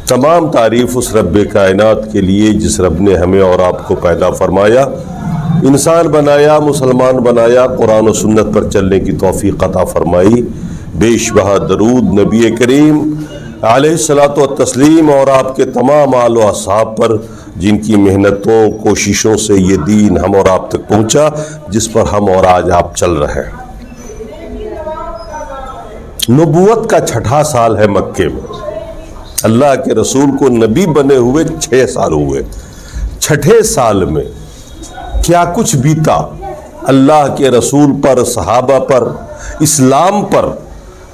تمام تعریف اس رب کائنات کے لیے جس رب نے ہمیں اور آپ کو پیدا فرمایا، انسان بنایا، مسلمان بنایا، قرآن و سنت پر چلنے کی توفیق عطا فرمائی۔ بیش بہا درود نبی کریم علیہ الصلاۃ والتسلیم اور آپ کے تمام آل و اصحاب پر، جن کی محنتوں کوششوں سے یہ دین ہم اور آپ تک پہنچا جس پر ہم اور آج آپ چل رہے ہیں۔ نبوت کا 6واں سال ہے مکے میں۔ اللہ کے رسول کو نبی بنے ہوئے 6 سال ہوئے۔ 6 سال میں کیا کچھ بیتا اللہ کے رسول پر، صحابہ پر، اسلام پر،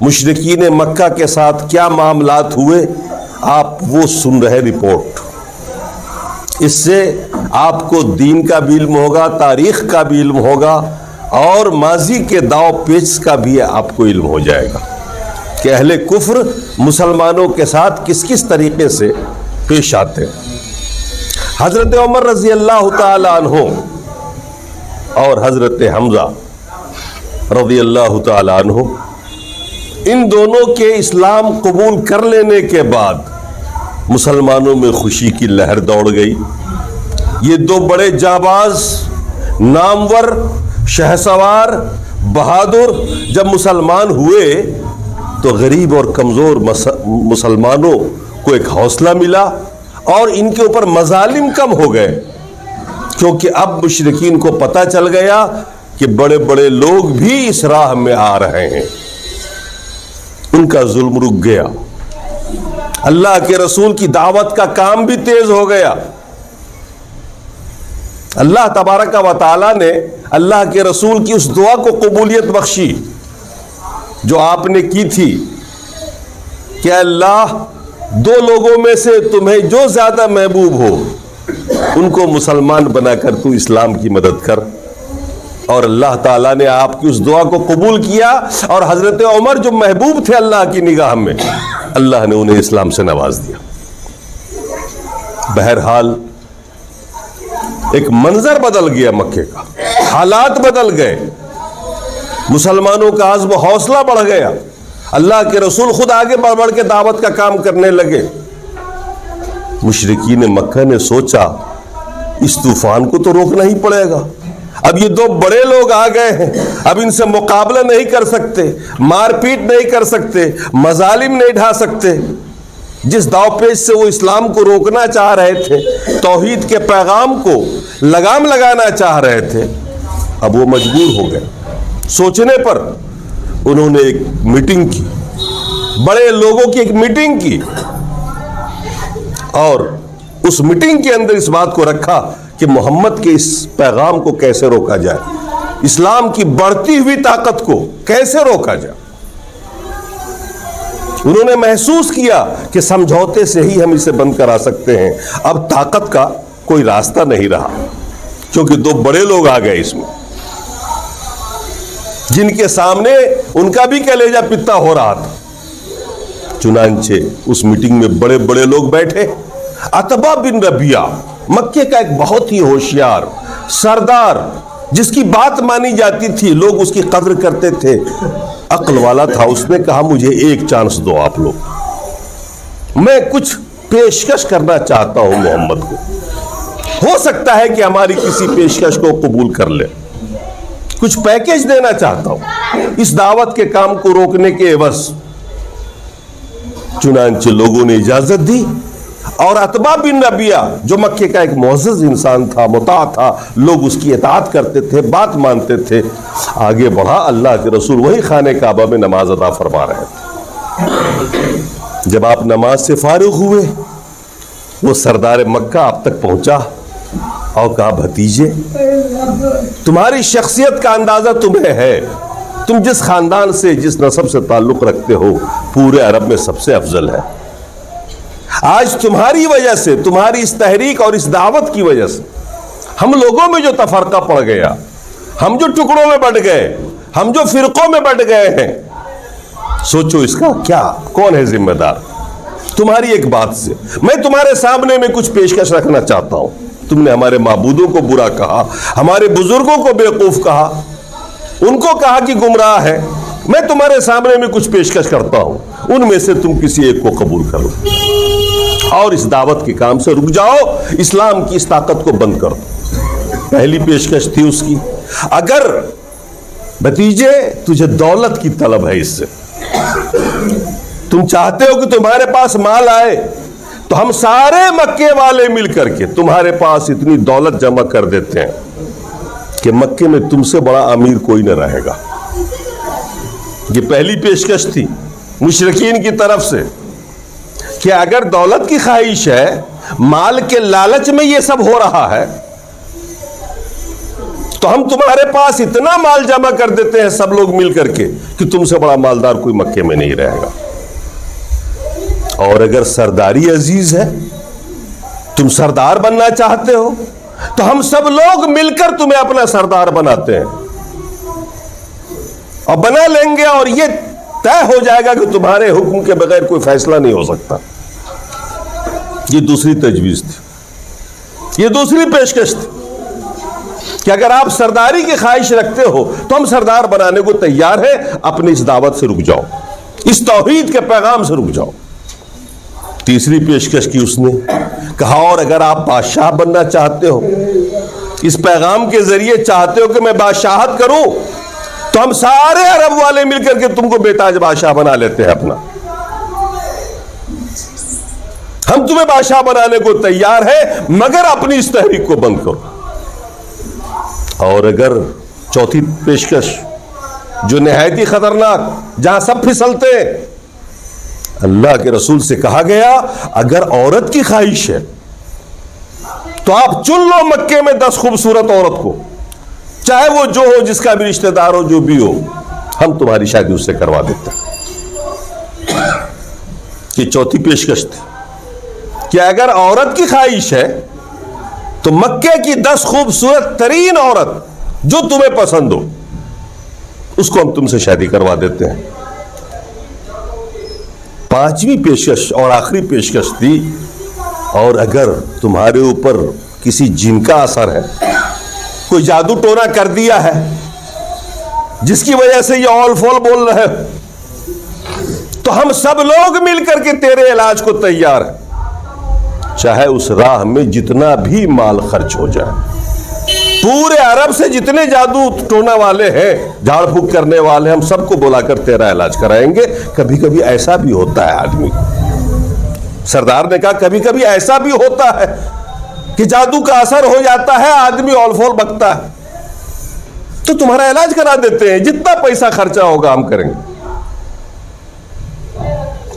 مشرکین مکہ کے ساتھ کیا معاملات ہوئے، آپ وہ سن رہے رپورٹ۔ اس سے آپ کو دین کا بھی علم ہوگا، تاریخ کا بھی علم ہوگا، اور ماضی کے داؤ پیچ کا بھی آپ کو علم ہو جائے گا کہ اہل کفر مسلمانوں کے ساتھ کس کس طریقے سے پیش آتے ہیں۔ حضرت عمر رضی اللہ تعالی عنہ اور حضرت حمزہ رضی اللہ تعالی عنہ، ان دونوں کے اسلام قبول کر لینے کے بعد مسلمانوں میں خوشی کی لہر دوڑ گئی۔ یہ 2 بڑے جانباز، نامور، شہسوار، بہادر جب مسلمان ہوئے تو غریب اور کمزور مسلمانوں کو ایک حوصلہ ملا اور ان کے اوپر مظالم کم ہو گئے، کیونکہ اب مشرکین کو پتہ چل گیا کہ بڑے بڑے لوگ بھی اس راہ میں آ رہے ہیں۔ ان کا ظلم رک گیا، اللہ کے رسول کی دعوت کا کام بھی تیز ہو گیا۔ اللہ تبارک و تعالی نے اللہ کے رسول کی اس دعا کو قبولیت بخشی جو آپ نے کی تھی کہ اللہ 2 لوگوں میں سے تمہیں جو زیادہ محبوب ہو ان کو مسلمان بنا کر تو اسلام کی مدد کر، اور اللہ تعالیٰ نے آپ کی اس دعا کو قبول کیا، اور حضرت عمر جو محبوب تھے اللہ کی نگاہ میں، اللہ نے انہیں اسلام سے نواز دیا۔ بہرحال ایک منظر بدل گیا مکے کا، حالات بدل گئے، مسلمانوں کا عزم و حوصلہ بڑھ گیا، اللہ کے رسول خود آگے بڑھ بڑھ کے دعوت کا کام کرنے لگے۔ مشرکین مکہ نے سوچا اس طوفان کو تو روکنا ہی پڑے گا، اب یہ 2 بڑے لوگ آ گئے ہیں، اب ان سے مقابلہ نہیں کر سکتے، مار پیٹ نہیں کر سکتے، مظالم نہیں ڈھا سکتے۔ جس داؤ پیچ سے وہ اسلام کو روکنا چاہ رہے تھے، توحید کے پیغام کو لگام لگانا چاہ رہے تھے، اب وہ مجبور ہو گئے۔ سوچنے پر انہوں نے ایک میٹنگ کی، بڑے لوگوں کی ایک میٹنگ کی، اور اس میٹنگ کے اندر اس بات کو رکھا کہ محمد کے اس پیغام کو کیسے روکا جائے، اسلام کی بڑھتی ہوئی طاقت کو کیسے روکا جائے۔ انہوں نے محسوس کیا کہ سمجھوتے سے ہی ہم اسے بند کرا سکتے ہیں، اب طاقت کا کوئی راستہ نہیں رہا، کیونکہ 2 بڑے لوگ آ گئے اس میں، جن کے سامنے ان کا بھی کلیجہ پتا ہو رہا تھا۔ چنانچہ اس میٹنگ میں بڑے بڑے لوگ بیٹھے۔ عتبہ بن ربیعہ مکے کا ایک بہت ہی ہوشیار سردار، جس کی بات مانی جاتی تھی، لوگ اس کی قدر کرتے تھے، عقل والا تھا، اس نے کہا مجھے ایک چانس دو آپ لوگ، میں کچھ پیشکش کرنا چاہتا ہوں محمد کو، ہو سکتا ہے کہ ہماری کسی پیشکش کو قبول کر لے، کچھ پیکیج دینا چاہتا ہوں اس دعوت کے کام کو روکنے کے عوض۔ چنانچہ لوگوں نے اجازت دی، اور عتبہ بن ربیعہ جو مکے کا ایک معزز انسان تھا، مطاع تھا، لوگ اس کی اطاعت کرتے تھے، بات مانتے تھے، آگے بڑھا۔ اللہ کے رسول وہی خانہ کعبہ میں نماز ادا فرما رہے تھے۔ جب آپ نماز سے فارغ ہوئے، وہ سردار مکہ آپ تک پہنچا اور کہا بھتیجے، تمہاری شخصیت کا اندازہ تمہیں ہے، تم جس خاندان سے، جس نسب سے تعلق رکھتے ہو، پورے عرب میں سب سے افضل ہے۔ آج تمہاری وجہ سے، تمہاری اس تحریک اور اس دعوت کی وجہ سے ہم لوگوں میں جو تفرقہ پڑ گیا، ہم جو ٹکڑوں میں بٹ گئے، ہم جو فرقوں میں بٹ گئے ہیں، سوچو اس کا کیا، کون ہے ذمہ دار؟ تمہاری ایک بات سے میں تمہارے سامنے میں کچھ پیشکش رکھنا چاہتا ہوں۔ تم نے ہمارے معبودوں کو برا کہا، ہمارے بزرگوں کو بیوقوف کہا، ان کو کہا کہ گمراہ ہے، میں تمہارے سامنے میں کچھ پیشکش کرتا ہوں، ان میں سے تم کسی ایک کو قبول کرو۔ اور اس دعوت کے کام سے رک جاؤ، اسلام کی اس طاقت کو بند کر دو۔ پہلی پیشکش تھی اس کی، اگر بھتیجے تجھے دولت کی طلب ہے، اس سے تم چاہتے ہو کہ تمہارے پاس مال آئے، تو ہم سارے مکے والے مل کر کے تمہارے پاس اتنی دولت جمع کر دیتے ہیں کہ مکے میں تم سے بڑا امیر کوئی نہ رہے گا۔ یہ پہلی پیشکش تھی مشرکین کی طرف سے کہ اگر دولت کی خواہش ہے، مال کے لالچ میں یہ سب ہو رہا ہے، تو ہم تمہارے پاس اتنا مال جمع کر دیتے ہیں سب لوگ مل کر کے کہ تم سے بڑا مالدار کوئی مکے میں نہیں رہے گا۔ اور اگر سرداری عزیز ہے، تم سردار بننا چاہتے ہو، تو ہم سب لوگ مل کر تمہیں اپنا سردار بناتے ہیں اور بنا لیں گے، اور یہ طے ہو جائے گا کہ تمہارے حکم کے بغیر کوئی فیصلہ نہیں ہو سکتا۔ یہ دوسری تجویز تھی، یہ دوسری پیشکش تھی کہ اگر آپ سرداری کی خواہش رکھتے ہو تو ہم سردار بنانے کو تیار ہیں، اپنی اس دعوت سے رک جاؤ، اس توحید کے پیغام سے رک جاؤ۔ تیسری پیشکش کی اس نے کہا، اور اگر آپ بادشاہ بننا چاہتے ہو، اس پیغام کے ذریعے چاہتے ہو کہ میں بادشاہت کروں، تو ہم سارے عرب والے مل کر کے تم کو بے تاج بادشاہ بنا لیتے ہیں اپنا، ہم تمہیں بادشاہ بنانے کو تیار ہیں، مگر اپنی اس تحریک کو بند کرو۔ اور اگر چوتھی پیشکش جو نہایت ہی خطرناک، جہاں سب پھسلتے ہیں، اللہ کے رسول سے کہا گیا اگر عورت کی خواہش ہے تو آپ چن لو مکے میں 10 خوبصورت عورت کو، چاہے وہ جو ہو، جس کا بھی رشتہ دار ہو، جو بھی ہو، ہم تمہاری شادی اس سے کروا دیتے ہیں۔ یہ چوتھی پیشکش تھی کہ اگر عورت کی خواہش ہے تو مکے کی 10 خوبصورت ترین عورت جو تمہیں پسند ہو، اس کو ہم تم سے شادی کروا دیتے ہیں۔ پانچویں پیشکش اور آخری پیشکش تھی، اور اگر تمہارے اوپر کسی جن کا اثر ہے، کوئی جادو ٹونا کر دیا ہے جس کی وجہ سے یہ اول فول بول رہے ہو، تو ہم سب لوگ مل کر کے تیرے علاج کو تیار ہیں، چاہے اس راہ میں جتنا بھی مال خرچ ہو جائے۔ پورے عرب سے جتنے جادو ٹونا والے ہیں، جھاڑ پھونک کرنے والے، ہم سب کو بلا کر تیرا علاج کرائیں گے۔ کبھی کبھی ایسا بھی ہوتا ہے آدمی کو، سردار نے کہا کبھی کبھی ایسا بھی ہوتا ہے کہ جادو کا اثر ہو جاتا ہے، آدمی اول فول بکتا ہے، تو تمہارا علاج کرا دیتے ہیں، جتنا پیسہ خرچہ ہوگا ہم کریں گے۔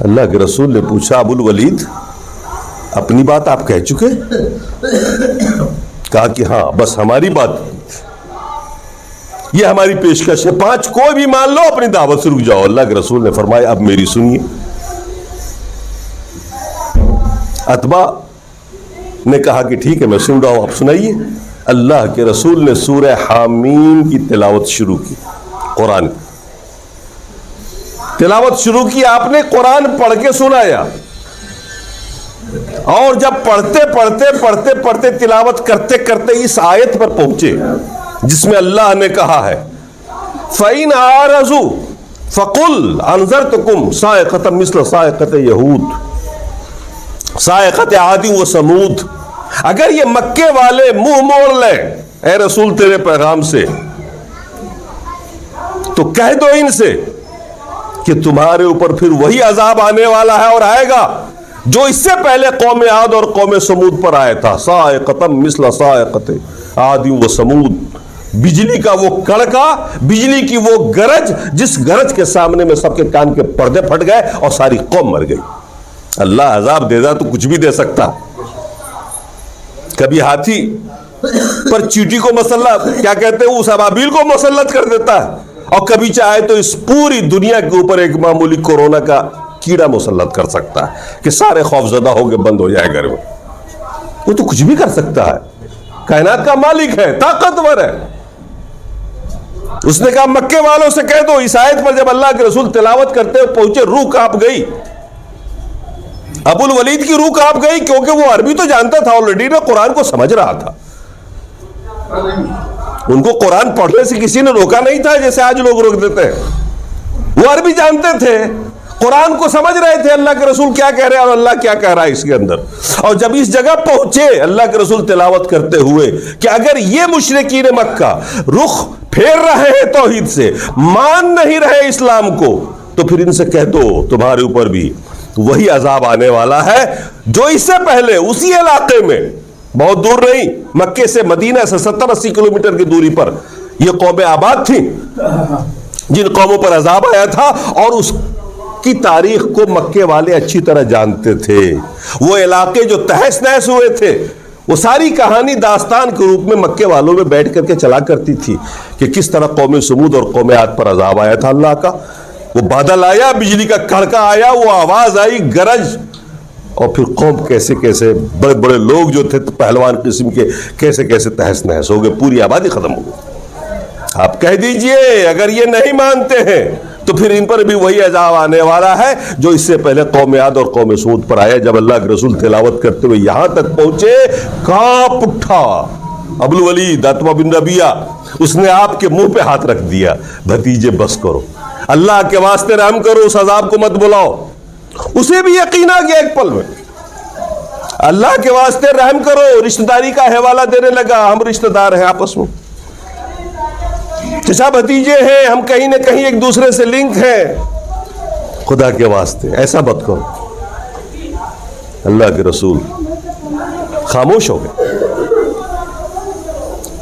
اللہ کے رسول نے پوچھا ابو الولید اپنی بات آپ کہہ چکے؟ کہا کہ ہاں، بس ہماری بات یہ ہماری پیشکش ہے، 5 کوئی بھی مان لو، اپنی دعوت سے رک جاؤ۔ اللہ کے رسول نے فرمایا اب میری سنیے۔ عتبہ نے کہا کہ ٹھیک ہے میں سن رہا ہوں، آپ سنائیے۔ اللہ کے رسول نے سورہ حامیم کی تلاوت شروع کی، قرآن کی تلاوت شروع کی، آپ نے قرآن پڑھ کے سنایا، اور جب پڑھتے تلاوت کرتے کرتے اس آیت پر پہنچے جس میں اللہ نے کہا ہے فَإِنْ أَعْرَضُوا فَقُلْ أَنذَرْتُكُمْ صَاعِقَةً مِثْلَ صَاعِقَةِ يَهُودَ صَاعِقَةِ عَادٍ وَثَمُودَ۔ اگر یہ مکے والے منہ موڑ لیں اے رسول تیرے پیغام سے، تو کہہ دو ان سے کہ تمہارے اوپر پھر وہی عذاب آنے والا ہے، اور آئے گا جو اس سے پہلے قوم عاد اور قوم سمود پر آیا تھا، صاعقۃ مثل صاعقۃ عاد و سمود، بجلی کا وہ کڑکا، بجلی کی وہ گرج جس گرج کے سامنے میں سب کے کان کے پردے پھٹ گئے اور ساری قوم مر گئی۔ اللہ عذاب دے دا تو کچھ بھی دے سکتا، کبھی ہاتھی پر چیٹی کو مسلط، کیا کہتے ہیں، اس ابابیل کو مسلط کر دیتا ہے، اور کبھی چاہے تو اس پوری دنیا کے اوپر ایک معمولی کورونا کا کیڑا مسلط کر سکتا ہے کہ سارے خوف زدہ ہو کے بند ہو جائے گھر میں۔ وہ تو کچھ بھی کر سکتا ہے، کائنات کا مالک ہے، طاقتور ہے۔ اس نے کہا مکے والوں سے کہہ دو، اس آیت پر جب اللہ کے رسول تلاوت کرتے ہوئے پہنچے روح کانپ گئی، ابو الولید کی روح کانپ گئی، کیونکہ وہ عربی تو جانتا تھا آلریڈی، نہ قرآن کو سمجھ رہا تھا۔ ان کو قرآن پڑھنے سے کسی نے روکا نہیں تھا جیسے آج لوگ روک دیتے ہیں، وہ عربی جانتے تھے، قرآن کو سمجھ رہے تھے اللہ کے رسول کیا کہہ رہے ہیں اور اللہ کیا کہہ رہا ہے اس کے اندر. اور جب اس جگہ پہنچے اللہ کے رسول تلاوت کرتے ہوئے کہ اگر یہ مشرکین مکہ رخ پھیر رہے ہیں توحید سے, مان نہیں رہے اسلام کو, تو پھر ان سے کہہ دو تمہارے اوپر بھی وہی عذاب آنے والا ہے جو اس سے پہلے اسی علاقے میں, بہت دور نہیں, مکے سے مدینہ سے 70-80 کلومیٹر کی دوری پر یہ قومیں آباد تھیں جن قوموں پر عذاب آیا تھا, اور اس کی تاریخ کو مکے والے اچھی طرح جانتے تھے. وہ علاقے جو تہس نہس ہوئے تھے وہ ساری کہانی داستان کے روپ میں مکے والوں میں بیٹھ کر کے چلا کرتی تھی کہ کس طرح قوم سمود اور قوم عاد پر عذاب آیا تھا اللہ کا. وہ بادل آیا, بجلی کا کڑکا آیا, وہ آواز آئی, گرج, اور پھر قوم کیسے کیسے بڑے بڑے لوگ جو تھے پہلوان قسم کے کیسے کیسے تہس نہس ہو گئے, پوری آبادی ختم ہو گئی. آپ کہہ دیجئے اگر یہ نہیں مانتے ہیں تو پھر ان پر بھی وہی عذاب آنے والا ہے جو اس سے پہلے قوم عاد اور قوم سمود پر آیا. جب اللہ کے رسول تلاوت کرتے ہوئے یہاں تک پہنچے, کانپ اٹھا ابو الولید عتبہ بن ربیعہ, اس نے آپ کے منہ پہ ہاتھ رکھ دیا, بھتیجے بس کرو, اللہ کے واسطے رحم کرو, اس عذاب کو مت بلاؤ. اسے بھی یقین آ گیا ایک پل میں, اللہ کے واسطے رحم کرو. رشتہ داری کا حوالہ دینے لگا, ہم رشتہ دار ہیں آپس میں, چچا بھتیجے ہیں, ہم کہیں نہ کہیں ایک دوسرے سے لنک ہیں, خدا کے واسطے ایسا مت کرو. اللہ کے رسول خاموش ہو گئے.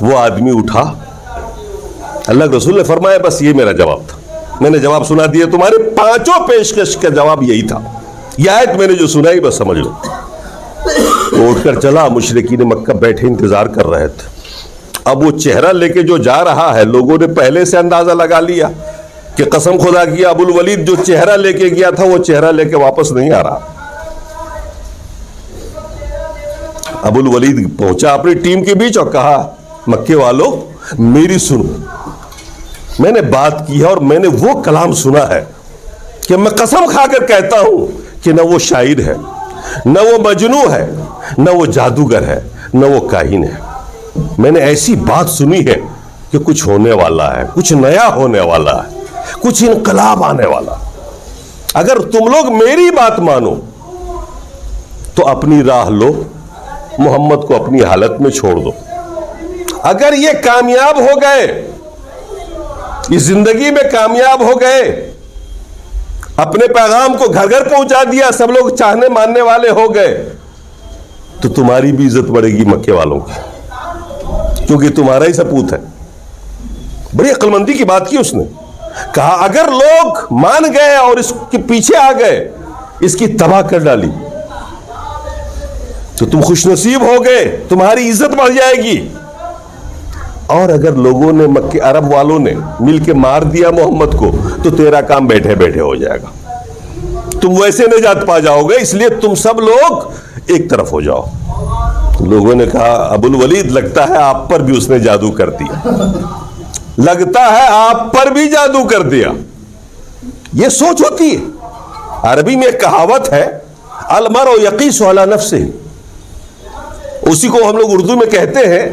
وہ آدمی اٹھا, اللہ کے رسول نے فرمایا بس یہ میرا جواب تھا, میں نے جواب سنا دیا, تمہارے پانچوں پیشکش کا جواب یہی تھا, یہ آیت میں نے جو سنائی بس سمجھ لو. وہ اٹھ کر چلا. مشرکین مکہ بیٹھے انتظار کر رہے تھے. اب وہ چہرہ لے کے جو جا رہا ہے, لوگوں نے پہلے سے اندازہ لگا لیا کہ قسم خدا کی ابو الولید جو چہرہ لے کے گیا تھا وہ چہرہ لے کے واپس نہیں آ رہا. ابو الولید پہنچا اپنی ٹیم کے بیچ اور کہا, مکے والوں میری سنو, میں نے بات کی ہے اور میں نے وہ کلام سنا ہے کہ میں قسم کھا کر کہتا ہوں کہ نہ وہ شاعر ہے, نہ وہ مجنوں ہے, نہ وہ جادوگر ہے, نہ وہ کاہن ہے. میں نے ایسی بات سنی ہے کہ کچھ ہونے والا ہے, کچھ نیا ہونے والا ہے, کچھ انقلاب آنے والا. اگر تم لوگ میری بات مانو تو اپنی راہ لو, محمد کو اپنی حالت میں چھوڑ دو. اگر یہ کامیاب ہو گئے, اس زندگی میں کامیاب ہو گئے, اپنے پیغام کو گھر گھر پہنچا دیا, سب لوگ چاہنے ماننے والے ہو گئے, تو تمہاری بھی عزت بڑھے گی مکے والوں کی, کیونکہ تمہارا ہی سپوت ہے. بڑی عقل مندی کی بات کی اس نے. کہا اگر لوگ مان گئے اور اس کے پیچھے آ گئے, اس کی تباہ کر ڈالی, تو تم خوش نصیب ہو گئے, تمہاری عزت بڑھ جائے گی. اور اگر لوگوں نے مکے عرب والوں نے مل کے مار دیا محمد کو, تو تیرا کام بیٹھے بیٹھے ہو جائے گا, تم ویسے نجات پا جاؤ گے. اس لیے تم سب لوگ ایک طرف ہو جاؤ. لوگوں نے کہا ابو الولید لگتا ہے آپ پر بھی اس نے جادو کر دیا, لگتا ہے آپ پر بھی جادو کر دیا. یہ سوچ ہوتی ہے. عربی میں ایک کہاوت ہے, المرء یقیس علی نفسہ, اسی کو ہم لوگ اردو میں کہتے ہیں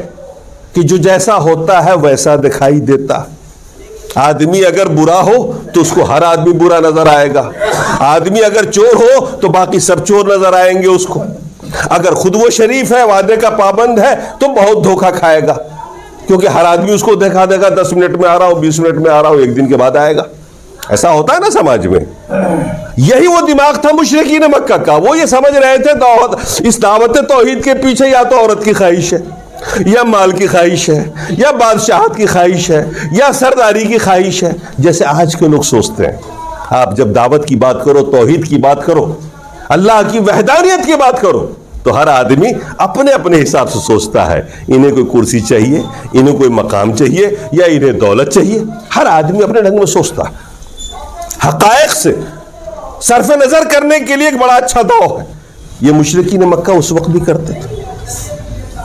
کہ جو جیسا ہوتا ہے ویسا دکھائی دیتا. آدمی اگر برا ہو تو اس کو ہر آدمی برا نظر آئے گا, آدمی اگر چور ہو تو باقی سب چور نظر آئیں گے اس کو, اگر خود وہ شریف ہے, وعدے کا پابند ہے, تو بہت دھوکہ کھائے گا, کیونکہ ہر آدمی اس کو دکھا دے گا 10 منٹ میں آ رہا ہوں, 20 منٹ میں آ رہا ہوں, ایک دن کے بعد آئے گا. ایسا ہوتا ہے نا سماج میں. یہی وہ دماغ تھا مشرکین مکہ کا. وہ یہ سمجھ رہے تھے اس دعوت توحید کے پیچھے یا تو عورت کی خواہش ہے, یا مال کی خواہش ہے, یا بادشاہت کی خواہش ہے, یا سرداری کی خواہش ہے, جیسے آج کے لوگ سوچتے ہیں. آپ جب دعوت کی بات کرو, توحید کی بات کرو, اللہ کی وحدانیت کی بات کرو, تو ہر آدمی اپنے اپنے حساب سے سوچتا ہے. انہیں کوئی کرسی چاہیے, انہیں کوئی مقام چاہیے, یا انہیں دولت چاہیے. ہر آدمی اپنے ڈھنگ میں سوچتا ہے. حقائق سے صرف نظر کرنے کے لیے ایک بڑا اچھا داؤ ہے. یہ مشرکین مکہ اس وقت بھی کرتے تھے.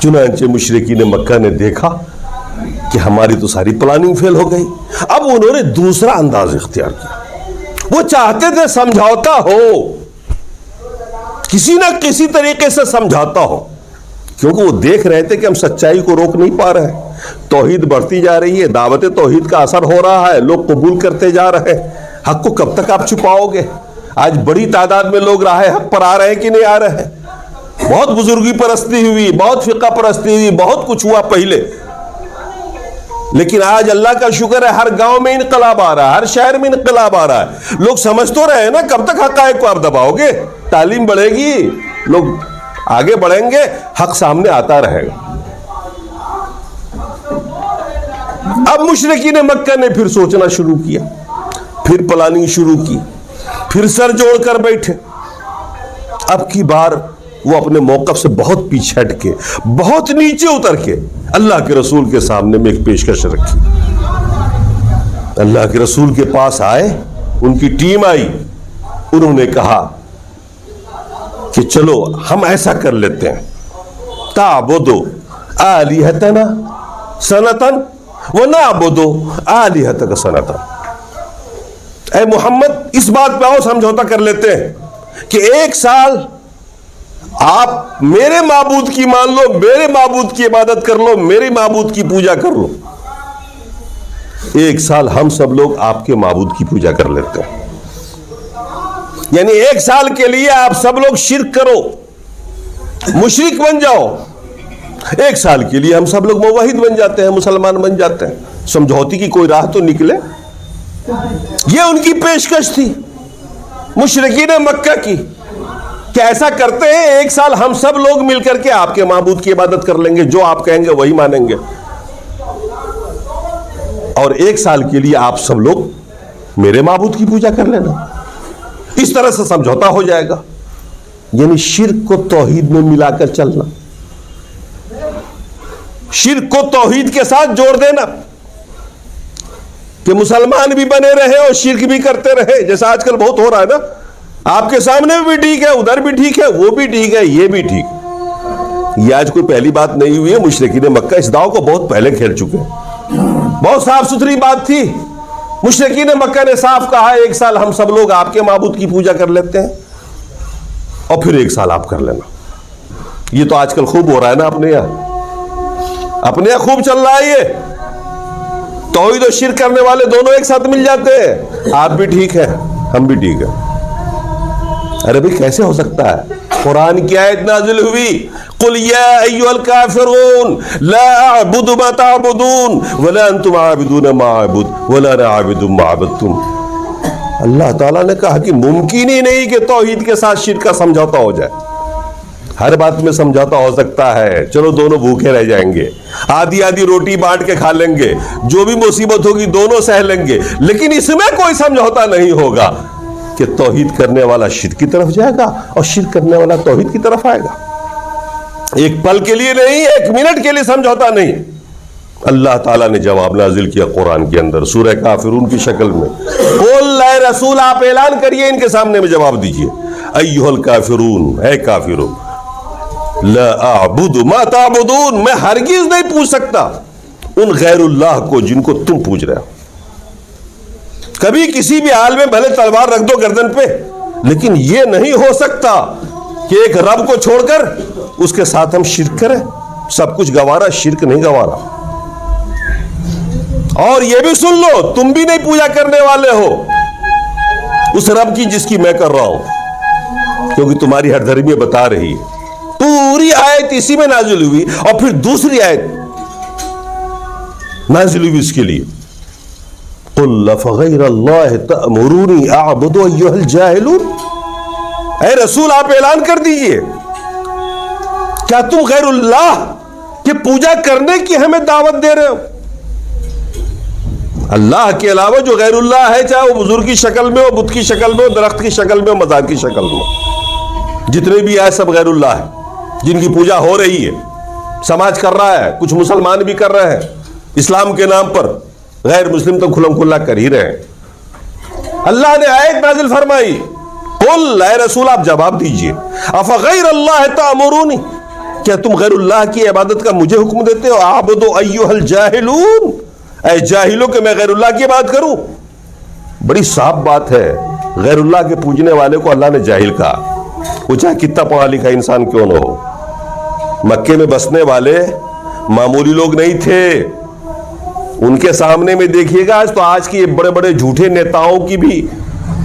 چنانچہ مشرکین مکہ نے دیکھا کہ ہماری تو ساری پلاننگ فیل ہو گئی. اب انہوں نے دوسرا انداز اختیار کیا. وہ چاہتے تھے سمجھوتا ہو, کسی نہ کسی طریقے سے سمجھاتا ہو, کیونکہ وہ دیکھ رہے تھے کہ ہم سچائی کو روک نہیں پا رہے ہیں. توحید بڑھتی جا رہی ہے, دعوت توحید کا اثر ہو رہا ہے, لوگ قبول کرتے جا رہے ہیں. حق کو کب تک آپ چھپاؤ گے؟ آج بڑی تعداد میں لوگ راہ حق پر آ رہے ہیں کہ نہیں آ رہے ہیں؟ بہت بزرگی پرستی ہوئی، بہت فقہ پرستی ہوئی، بہت کچھ ہوا پہلے، لیکن آج اللہ کا شکر ہے ہر گاؤں میں انقلاب آ رہا ہے، ہر شہر میں انقلاب آ رہا ہے۔ لوگ سمجھ تو رہے ہیں نا، کب تک حقائق کو آپ دباؤ گے؟ تعلیم بڑھے گی، لوگ آگے بڑھیں گے، حق سامنے آتا رہے گا۔ اب مشرکین مکہ نے پھر سوچنا شروع کیا، پھر پلاننگ شروع کی، پھر سر جوڑ کر بیٹھے۔ اب کی بار وہ اپنے موقف سے بہت پیچھے ہٹ کے، بہت نیچے اتر کے اللہ کے رسول کے سامنے میں ایک پیشکش رکھی۔ اللہ کے رسول کے پاس آئے، ان کی ٹیم آئی، انہوں نے کہا کہ چلو ہم ایسا کر لیتے ہیں، تعبدوا آلہتنا سنتن ونعبدوا آلہتک سنتن۔ اے محمد اس بات پہ آؤ سمجھوتا کر لیتے ہیں کہ 1 سال آپ میرے معبود کی مان لو، میرے معبود کی عبادت کر لو، میرے معبود کی پوجا کر لو، 1 سال ہم سب لوگ آپ کے معبود کی پوجا کر لیتے ہیں۔ یعنی 1 سال کے لیے آپ سب لوگ شرک کرو، مشرک بن جاؤ، 1 سال کے لیے ہم سب لوگ موحد بن جاتے ہیں، مسلمان بن جاتے ہیں، سمجھوتی کی کوئی راہ تو نکلے۔ یہ ان کی پیشکش تھی مشرکین مکہ کی کہ ایسا کرتے ہیں 1 سال ہم سب لوگ مل کر کے آپ کے معبود کی عبادت کر لیں گے، جو آپ کہیں گے وہی مانیں گے، اور 1 سال کے لیے آپ سب لوگ میرے معبود کی پوجا کر لینا، اس طرح سے سمجھوتا ہو جائے گا۔ یعنی شرک کو توحید میں ملا کر چلنا، شرک کو توحید کے ساتھ جوڑ دینا کہ مسلمان بھی بنے رہے اور شرک بھی کرتے رہے، جیسا آج کل بہت ہو رہا ہے نا، آپ کے سامنے بھی ٹھیک ہے، ادھر بھی ٹھیک ہے، وہ بھی ٹھیک ہے، یہ بھی ٹھیک۔ یہ آج کوئی پہلی بات نہیں ہوئی ہے، مشرکین مکہ اس داؤ کو بہت پہلے کھیل چکے ہیں، بہت صاف ستھری بات تھی۔ مشرکین مکہ نے صاف کہا 1 سال ہم سب لوگ آپ کے معبود کی پوجا کر لیتے ہیں اور پھر 1 سال آپ کر لینا۔ یہ تو آج کل خوب ہو رہا ہے نا، اپنے یہاں خوب چل رہا ہے، یہ توحید و شرک کرنے والے دونوں ایک ساتھ مل جاتے ہیں، آپ بھی ٹھیک ہیں ہم بھی ٹھیک ہیں۔ ارے بھئی کیسے ہو سکتا ہے؟ قرآن کی آیت نازل ہوئی، قل یا ایھا الکافرون لا اعبد ما تعبدون ولا انتم عابدون ما اعبد ولا انا عابد ما عبدتم۔ اللہ تعالیٰ نے کہا کہ ممکن ہی نہیں کہ توحید کے ساتھ شرک کا سمجھوتا ہو جائے۔ ہر بات میں سمجھوتا ہو سکتا ہے، چلو دونوں بھوکے رہ جائیں گے، آدھی آدھی روٹی بانٹ کے کھا لیں گے، جو بھی مصیبت ہوگی دونوں سہ لیں گے، لیکن اس میں کوئی سمجھوتا نہیں ہوگا کہ توحید کرنے والا شرک کی طرف جائے گا اور شرک کرنے والا توحید کی طرف آئے گا۔ ایک پل کے لیے نہیں، 1 منٹ کے لیے سمجھوتا نہیں۔ اللہ تعالیٰ نے جواب نازل کیا قرآن کے اندر سورہ کافرون کی شکل میں، قل اے رسول آپ اعلان کریے، ان کے سامنے میں جواب دیجئے، ایھا الکافرون اے کافرون لا اعبد ما تعبدون، میں ہرگز نہیں پوچھ سکتا ان غیر اللہ کو جن کو تم پوچھ رہے ہو۔ کبھی کسی بھی حال میں بھلے تلوار رکھ دو گردن پہ، لیکن یہ نہیں ہو سکتا کہ ایک رب کو چھوڑ کر اس کے ساتھ ہم شرک کریں۔ سب کچھ گوارا، شرک نہیں گوارا۔ اور یہ بھی سن لو، تم بھی نہیں پوجا کرنے والے ہو اس رب کی جس کی میں کر رہا ہوں، کیونکہ تمہاری ہر دھرمی بتا رہی ہے۔ پوری آیت اسی میں نازل ہوئی، اور پھر دوسری آیت نازل ہوئی اس کے لیے، قل فغیر اللہ تأمرونی اعبد ایھا الجاہلون۔ اے رسول آپ اعلان کر دیجئے، کیا تم غیر اللہ کی پوجا کرنے کی ہمیں دعوت دے رہے ہو؟ اللہ کے علاوہ جو غیر اللہ ہے، چاہے وہ بزرگ کی شکل میں ہو، بت کی شکل میں ہو، درخت کی شکل میں ہو، مزار کی شکل میں ہو، جتنے بھی آئے سب غیر اللہ ہے جن کی پوجا ہو رہی ہے، سماج کر رہا ہے، کچھ مسلمان بھی کر رہے ہیں اسلام کے نام پر، غیر مسلم تو کھلم کھلا کر ہی رہے ہیں۔ اللہ نے آیت نازل فرمائی، قل اے رسول آپ جواب دیجئے، افغیر اللہ تأمرونی، کیا تم غیر اللہ کی عبادت کا مجھے حکم دیتے ہو؟ اعبد ایھا الجاہلون، اے جاہلوں کہ میں غیر اللہ کی بات کروں؟ بڑی صاف بات ہے، غیر اللہ کے پوجنے والے کو اللہ نے جاہل کہا، وہ چاہے کتنا پڑھا لکھا انسان کیوں نہ ہو۔ مکے میں بسنے والے معمولی لوگ نہیں تھے، ان کے سامنے میں دیکھیے گا آج تو آج کی بڑے بڑے جھوٹے نیتاؤں کی بھی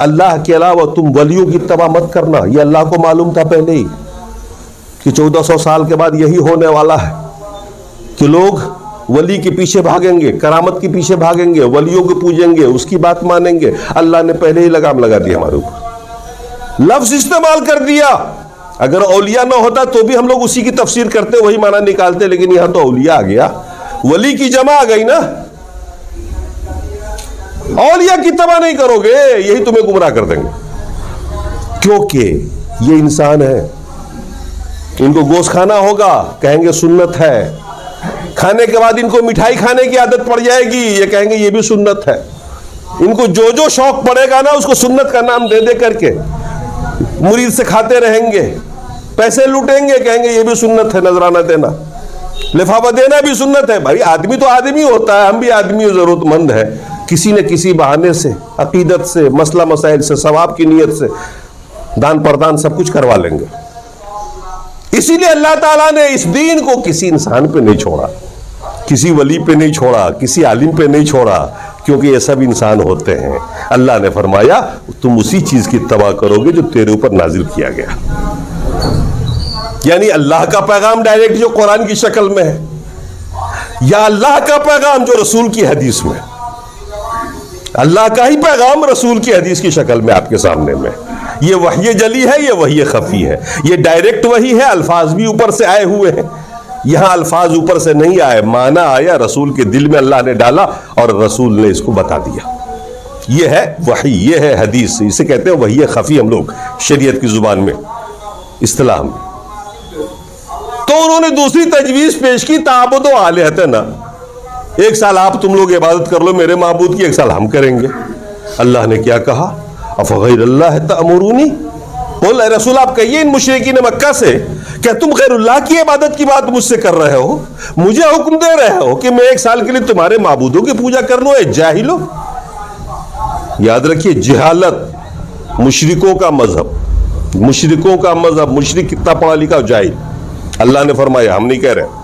اللہ کے علاوہ تم ولیوں کی اتباع مت کرنا. یہ اللہ کو معلوم تھا پہلے ہی کہ 1400 سال کے بعد یہی ہونے والا ہے کہ لوگ ولی کے پیچھے بھاگیں گے, کرامت کے پیچھے بھاگیں گے, ولیوں کو پوجیں گے, اس کی بات مانیں گے. اللہ نے پہلے ہی لگام لگا دیا ہمارے اوپر, لفظ استعمال کر دیا. اگر اولیاء نہ ہوتا تو بھی ہم لوگ اسی کی تفسیر کرتے, وہی معنی نکالتے, لیکن یہاں تو اولیاء آ گیا, ولی کی جمع آ گئی نا. اولیاء کی اتباع نہیں کرو گے, یہی تمہیں گمراہ کر دیں گے, کیونکہ یہ انسان ہے. ان کو گوشت کھانا ہوگا, کہیں گے سنت ہے. کھانے کے بعد ان کو مٹھائی کھانے کی عادت پڑ جائے گی, یہ کہیں گے یہ بھی سنت ہے. ان کو جو شوق پڑے گا نا اس کو سنت کا نام دے دے کر کے مرید سے کھاتے رہیں گے, پیسے لوٹیں گے, کہیں گے یہ بھی سنت ہے, نذرانہ دینا, لفافہ دینا بھی سنت ہے. بھائی آدمی تو آدمی ہوتا ہے, ہم بھی آدمی ضرورت مند ہے, کسی نہ کسی بہانے سے, عقیدت سے, مسئلہ مسائل سے, ثواب کی نیت سے دان پردان سب کچھ کروا لیں گے. اسی لیے اللہ تعالیٰ نے اس دین کو کسی انسان پہ نہیں چھوڑا, کسی ولی پہ نہیں چھوڑا, کسی عالم پہ نہیں چھوڑا, کیونکہ یہ سب انسان ہوتے ہیں. اللہ نے فرمایا تم اسی چیز کی اتباع کرو گے جو تیرے اوپر نازل کیا گیا. یعنی اللہ کا پیغام ڈائریکٹ جو قرآن کی شکل میں ہے, یا اللہ کا پیغام جو رسول کی حدیث میں, اللہ کا ہی پیغام رسول کی حدیث کی شکل میں آپ کے سامنے میں. یہ وحی جلی ہے, یہ وحی خفی ہے. یہ ڈائریکٹ وحی ہے, الفاظ بھی اوپر سے آئے ہوئے ہیں. یہاں الفاظ اوپر سے نہیں آئے, معنی آیا, رسول کے دل میں اللہ نے ڈالا اور رسول نے اس کو بتا دیا. یہ ہے وحی, یہ ہے حدیث. اسے کہتے ہیں وحی خفی ہم لوگ شریعت کی زبان میں, اصطلاح میں. تو انہوں نے دوسری تجویز پیش کی, تعبدوا آلہتنا, ایک سال آپ تم لوگ عبادت کر لو میرے معبود کی, ایک سال ہم کریں گے. اللہ نے کیا کہا, افغیر اللہ تأمرونی, بول اے رسول آپ کہیے ان مشرکین مکہ سے, کیا تم غیر اللہ کی عبادت کی بات مجھ سے کر رہے ہو, مجھے حکم دے رہے ہو کہ میں ایک سال کے لیے تمہارے معبودوں کی پوجا کر لوں؟ اے جاہلو. یاد رکھیے جہالت مشرکوں کا مذہب, مشرکوں کا مذہب. مشرک کتنا پڑھا لکھا جاہل, اللہ نے فرمایا, ہم نہیں کہہ رہے.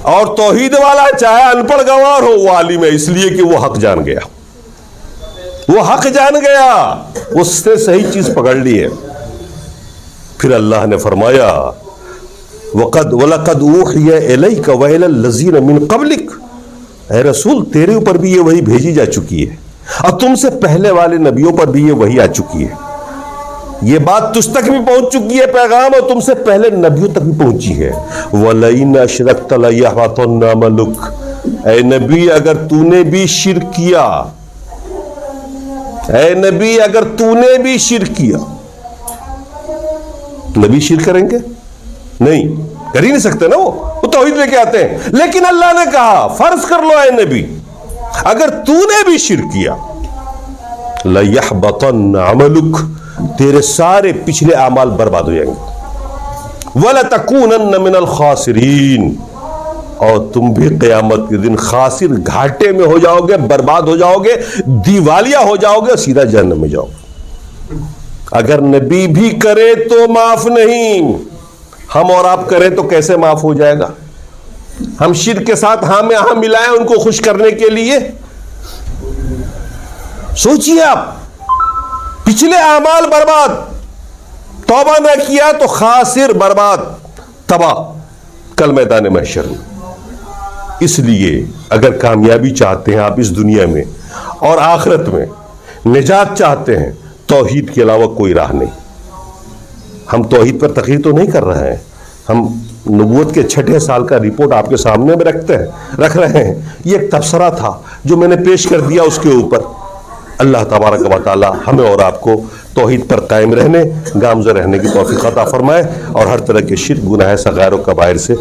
اور توحید والا چاہے ان پڑھ گوار ہو, وہ عالم ہے, اس لیے کہ وہ حق جان گیا, وہ حق جان گیا, اس سے صحیح چیز پکڑ لی ہے. پھر اللہ نے فرمایا وَلَقَدْ أُوحِيَ إِلَيْكَ وَإِلَى الَّذِينَ مِن قَبْلِكَ, اے رسول تیرے اوپر بھی یہ وحی بھیجی جا چکی ہے, اور تم سے پہلے والے نبیوں پر بھی یہ وحی آ چکی ہے. یہ بات تجھ تک بھی پہنچ چکی ہے پیغام, اور تم سے پہلے نبیوں تک بھی پہنچی ہے. وَلَئِنْ أَشْرَكْتَ لَيَحْبَطَنَّ عَمَلُكَ, اے نبی اگر تو نے بھی شرک کیا, اے نبی اگر تو نے بھی شرک کیا. نبی شرک کریں گے نہیں, کر ہی نہیں سکتے نا, وہ توحید لے کے آتے ہیں. لیکن اللہ نے کہا فرض کر لو اے نبی اگر تو نے بھی شرک کیا, لَيَحْبَطَنَّ عَمَلُكَ, تیرے سارے پچھلے اعمال برباد ہو جائیں گے. وَلَتَكُونَنَّ مِنَ الْخَاسِرِينَ, اور تم بھی قیامت کے دن خاسر, گھاٹے میں ہو جاؤ گے, برباد ہو جاؤ گے, دیوالیہ ہو جاؤ گے, سیدھا جہنم میں جاؤ گے. اگر نبی بھی کرے تو معاف نہیں, ہم اور آپ کریں تو کیسے معاف ہو جائے گا؟ ہم شرک کے ساتھ ہاں میں ہاں ملائیں ان کو خوش کرنے کے لیے. سوچئے آپ, پچھلے اعمال برباد, توبہ نہ کیا تو خاسر, برباد, تباہ کل میدان محشر میں. اس لیے اگر کامیابی چاہتے ہیں آپ اس دنیا میں اور آخرت میں, نجات چاہتے ہیں, توحید کے علاوہ کوئی راہ نہیں. ہم توحید پر تقریر تو نہیں کر رہے ہیں, ہم نبوت کے 6 سال کا رپورٹ آپ کے سامنے میں رکھ رہے ہیں. یہ ایک تبصرہ تھا جو میں نے پیش کر دیا اس کے اوپر. اللہ تبارک و تعالی ہمیں اور آپ کو توحید پر قائم رہنے, گامزن رہنے کی توفیق عطا فرمائے, اور ہر طرح کے شرک, گناہ صغائر و کبائر سے